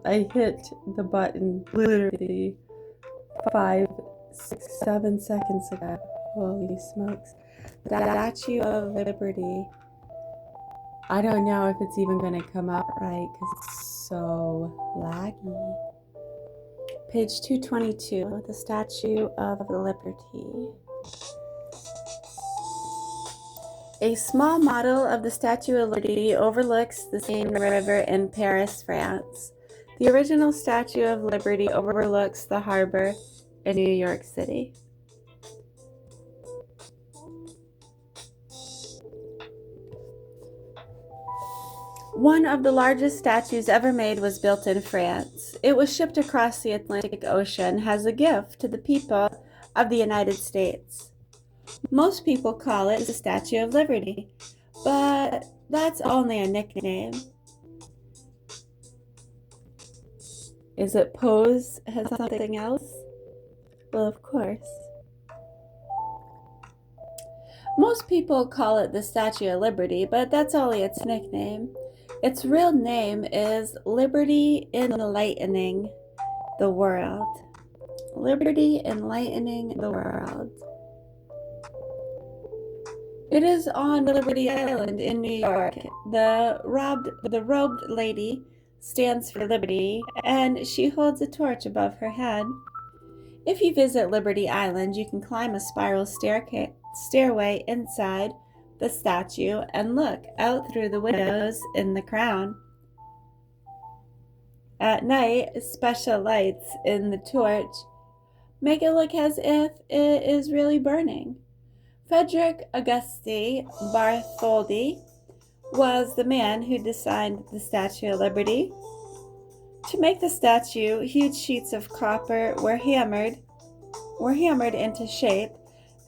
I hit the button literally 5, 6, 7 seconds ago. Holy smokes. The Statue of Liberty. I don't know if it's even going to come out right because it's so laggy. Page 222, the Statue of Liberty. A small model of the Statue of Liberty overlooks the Seine River in Paris, France. The original Statue of Liberty overlooks the harbor in New York City. One of the largest statues ever made was built in France. It was shipped across the Atlantic Ocean as a gift to the people of the United States. Most people call it the Statue of Liberty, but that's only a nickname. Is it posed as something else? Well, of course. Most people call it the Statue of Liberty, but that's only its nickname. Its real name is Liberty Enlightening the World. Liberty Enlightening the World. It is on Liberty Island in New York. The robed lady stands for liberty, and she holds a torch above her head. If you visit Liberty Island, you can climb a spiral stairway inside the statue and look out through the windows in the crown. At night, special lights in the torch make it look as if it is really burning. Frederick Auguste Bartholdi was the man who designed the Statue of Liberty. To make the statue, huge sheets of copper were hammered into shape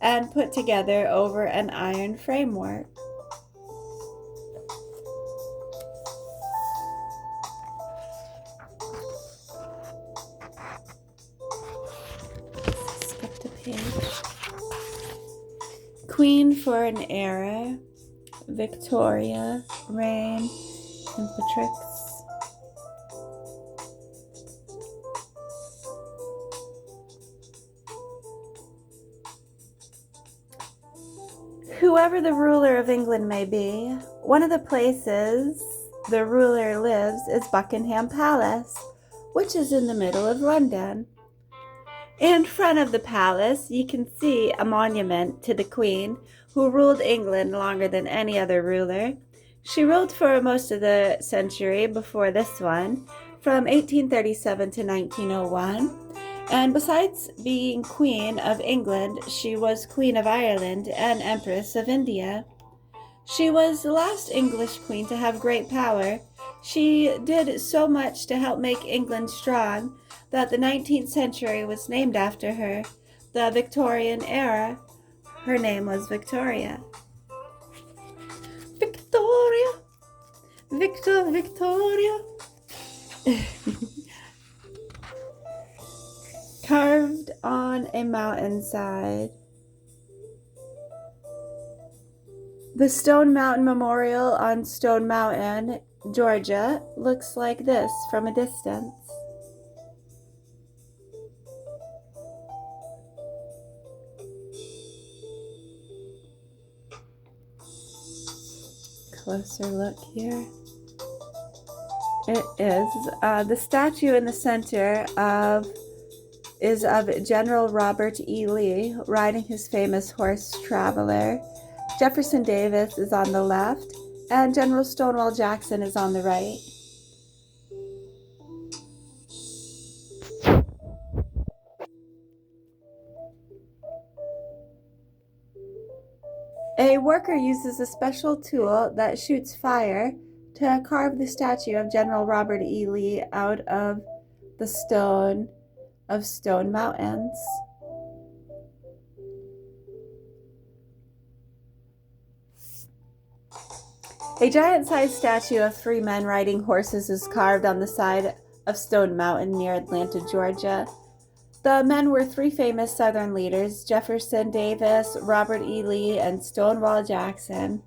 and put together over an iron framework. Skip to page. Queen for an era, Victoria, reign, Imperatrix. Whoever the ruler of England may be, one of the places the ruler lives is Buckingham Palace, which is in the middle of London. In front of the palace, you can see a monument to the Queen, who ruled England longer than any other ruler. She ruled for most of the century before this one, from 1837 to 1901. And besides being Queen of England, she was Queen of Ireland and Empress of India. She was the last English queen to have great power. She did so much to help make England strong that the 19th century was named after her. The Victorian era, her name was Victoria. Victoria! Victoria! Carved on a mountainside. The Stone Mountain Memorial on Stone Mountain, Georgia, looks like this from a distance. Closer look here. It is the statue in the center is of General Robert E. Lee riding his famous horse Traveler. Jefferson Davis is on the left, and General Stonewall Jackson is on the right. A worker uses a special tool that shoots fire to carve the statue of General Robert E. Lee out of the stone of Stone Mountains. A giant-sized statue of 3 men riding horses is carved on the side of Stone Mountain near Atlanta, Georgia. The men were 3 famous Southern leaders, Jefferson Davis, Robert E. Lee, and Stonewall Jackson.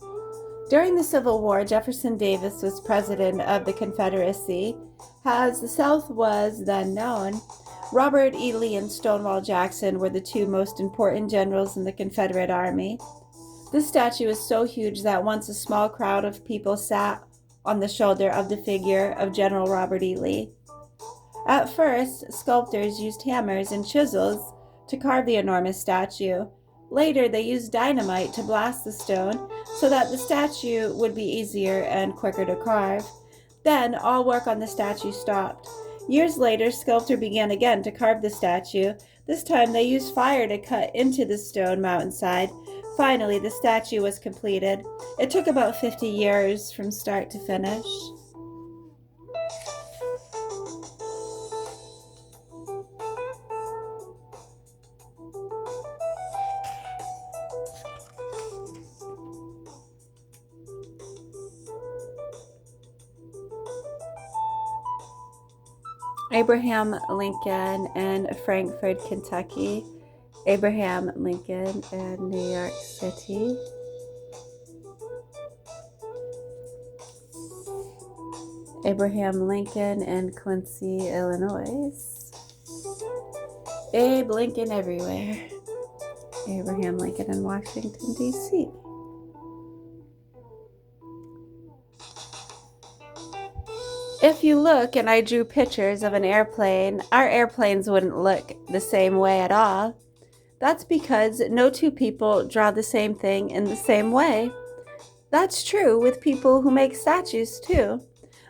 During the Civil War, Jefferson Davis was president of the Confederacy. As the South was then known, Robert E. Lee and Stonewall Jackson were the two most important generals in the Confederate Army. This statue is so huge that once a small crowd of people sat on the shoulder of the figure of General Robert E. Lee. At first, sculptors used hammers and chisels to carve the enormous statue. Later, they used dynamite to blast the stone so that the statue would be easier and quicker to carve. Then, all work on the statue stopped. Years later, sculptors began again to carve the statue. This time, they used fire to cut into the stone mountainside. Finally, the statue was completed. It took about 50 years from start to finish. Abraham Lincoln in Frankfort, Kentucky. Abraham Lincoln in New York City. Abraham Lincoln in Quincy, Illinois. Abe Lincoln everywhere. Abraham Lincoln in Washington, D.C. If you look and I drew pictures of an airplane, our airplanes wouldn't look the same way at all. That's because no two people draw the same thing in the same way. That's true with people who make statues too.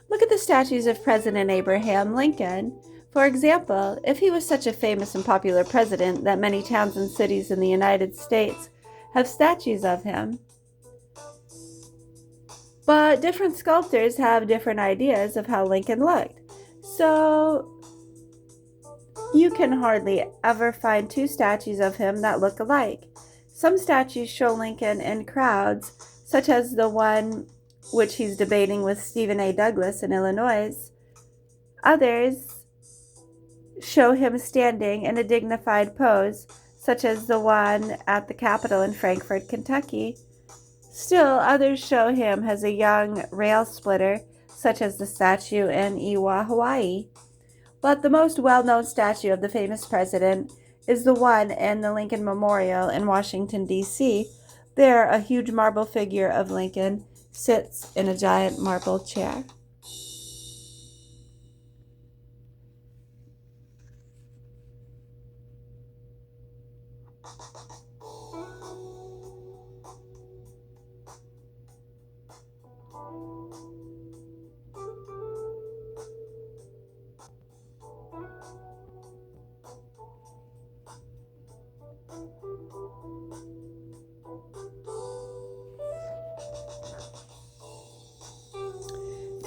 Look at the statues of President Abraham Lincoln. For example, if he was such a famous and popular president that many towns and cities in the United States have statues of him. But different sculptors have different ideas of how Lincoln looked. So you can hardly ever find two statues of him that look alike. Some statues show Lincoln in crowds, such as the one which he's debating with Stephen A. Douglas in Illinois. Others show him standing in a dignified pose, such as the one at the Capitol in Frankfort, Kentucky. Still, others show him as a young rail splitter, such as the statue in Iwa, Hawaii. But the most well-known statue of the famous president is the one in the Lincoln Memorial in Washington, D.C. There, a huge marble figure of Lincoln sits in a giant marble chair.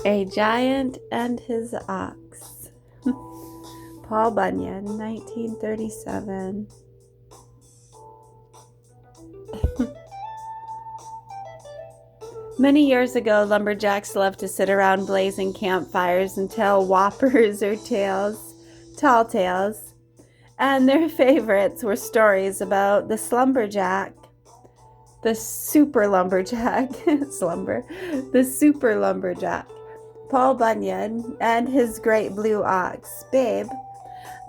A Giant and His Ox. Paul Bunyan, 1937. Many years ago, lumberjacks loved to sit around blazing campfires and tell whoppers or tall tales. And their favorites were stories about the slumberjack, the super lumberjack, the super lumberjack, Paul Bunyan, and his great blue ox, Babe.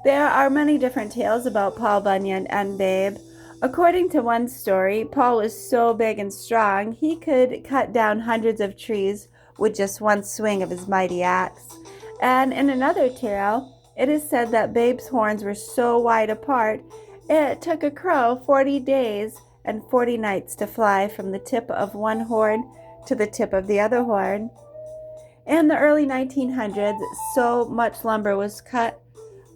There are many different tales about Paul Bunyan and Babe. According to one story, Paul was so big and strong, he could cut down hundreds of trees with just one swing of his mighty axe. And in another tale, it is said that Babe's horns were so wide apart, it took a crow 40 days and 40 nights to fly from the tip of one horn to the tip of the other horn. In the early 1900s, so much lumber was cut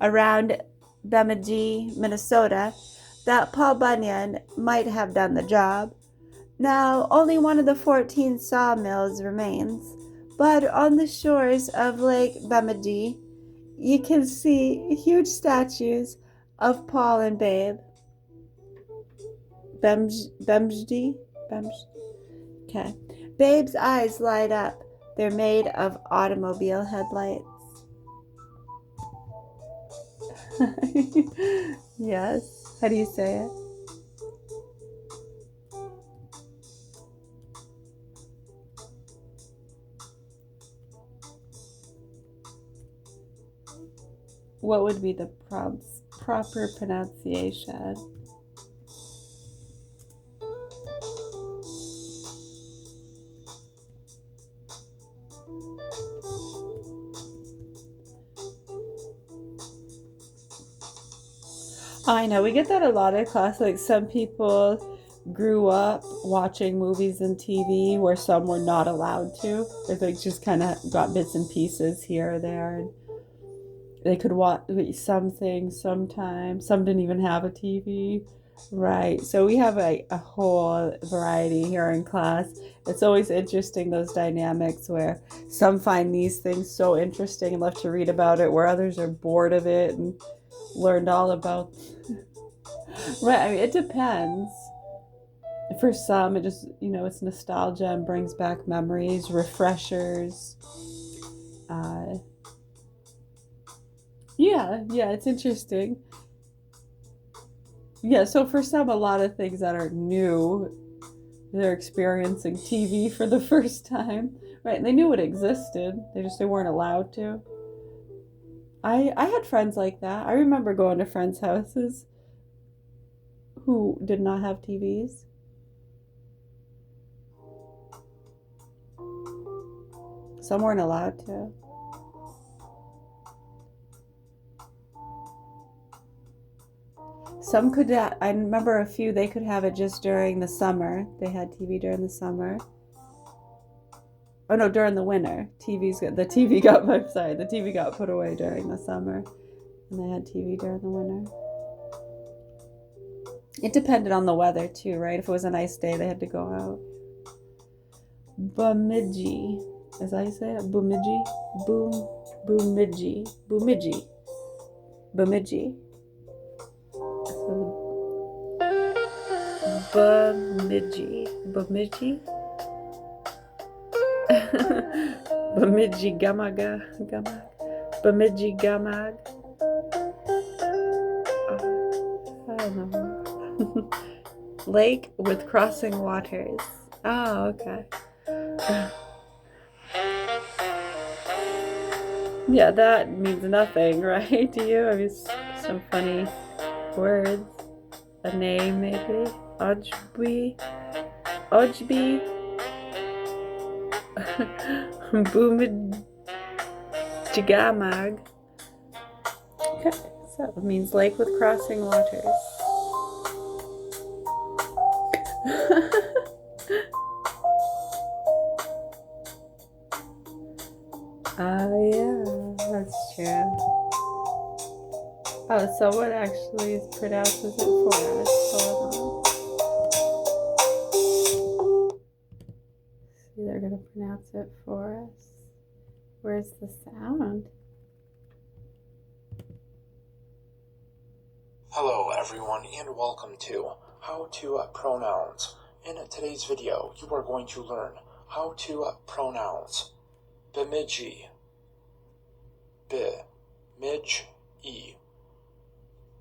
around Bemidji, Minnesota, that Paul Bunyan might have done the job. Now, only one of the 14 sawmills remains, but on the shores of Lake Bemidji, you can see huge statues of Paul and Babe. Bemidji? Okay. Babe's eyes light up. They're made of automobile headlights. Yes. How do you say it? what would be the proper pronunciation? I know, we get that a lot in class. Like some people grew up watching movies and TV where some were not allowed to. Or they just kind of got bits and pieces here or there. And they could watch some things sometimes. Some didn't even have a TV. Right. So we have a whole variety here in class. It's always interesting, those dynamics where some find these things so interesting and love to read about it, where others are bored of it and learned all about. Right. I mean, it depends. For some, it just, it's nostalgia and brings back memories, refreshers. Yeah, it's interesting. Yeah, so for some, a lot of things that are new, they're experiencing TV for the first time, right? And they knew it existed, they weren't allowed to. I had friends like that. I remember going to friends' houses who did not have TVs. Some weren't allowed to. Some could, I remember a few, they could have it just during the summer. They had TV during the summer. Oh no, during the winter. The TV got put away during the summer. And they had TV during the winter. It depended on the weather too, right? If it was a nice day, they had to go out. Bemidji. Is that how you say it? Bemidji? Bemidji. Bemidji. Bemidji. Bemidji. Bemidji. Bemidji Gamag. Bemidji Gamag. I don't know. Lake with crossing waters. Oh, okay. Yeah, that means nothing, right? To you? I mean, some funny words. A name, maybe. Ojbi. Boomidjigamag. Okay, so it means lake with crossing waters. Oh, yeah, that's true. Oh, someone actually pronounces it for us. Hold on. See, they're going to pronounce it for us. Where's the sound? Hello everyone and welcome to How to Pronouns. In today's video, you are going to learn how to pronounce Bemidji, Bemidji,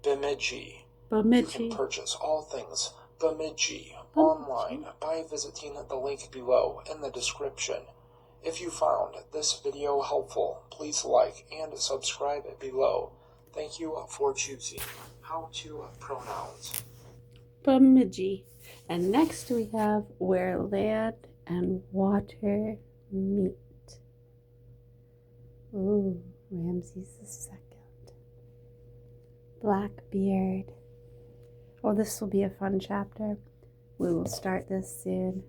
Bemidji. You can purchase all things Bemidji online by visiting the link below in the description. If you found this video helpful, please like and subscribe below. Thank you for choosing How to Pronouns. Bemidji. And next we have where land and water meet. Ooh, Ramses II. Blackbeard. Oh, this will be a fun chapter. We will start this soon.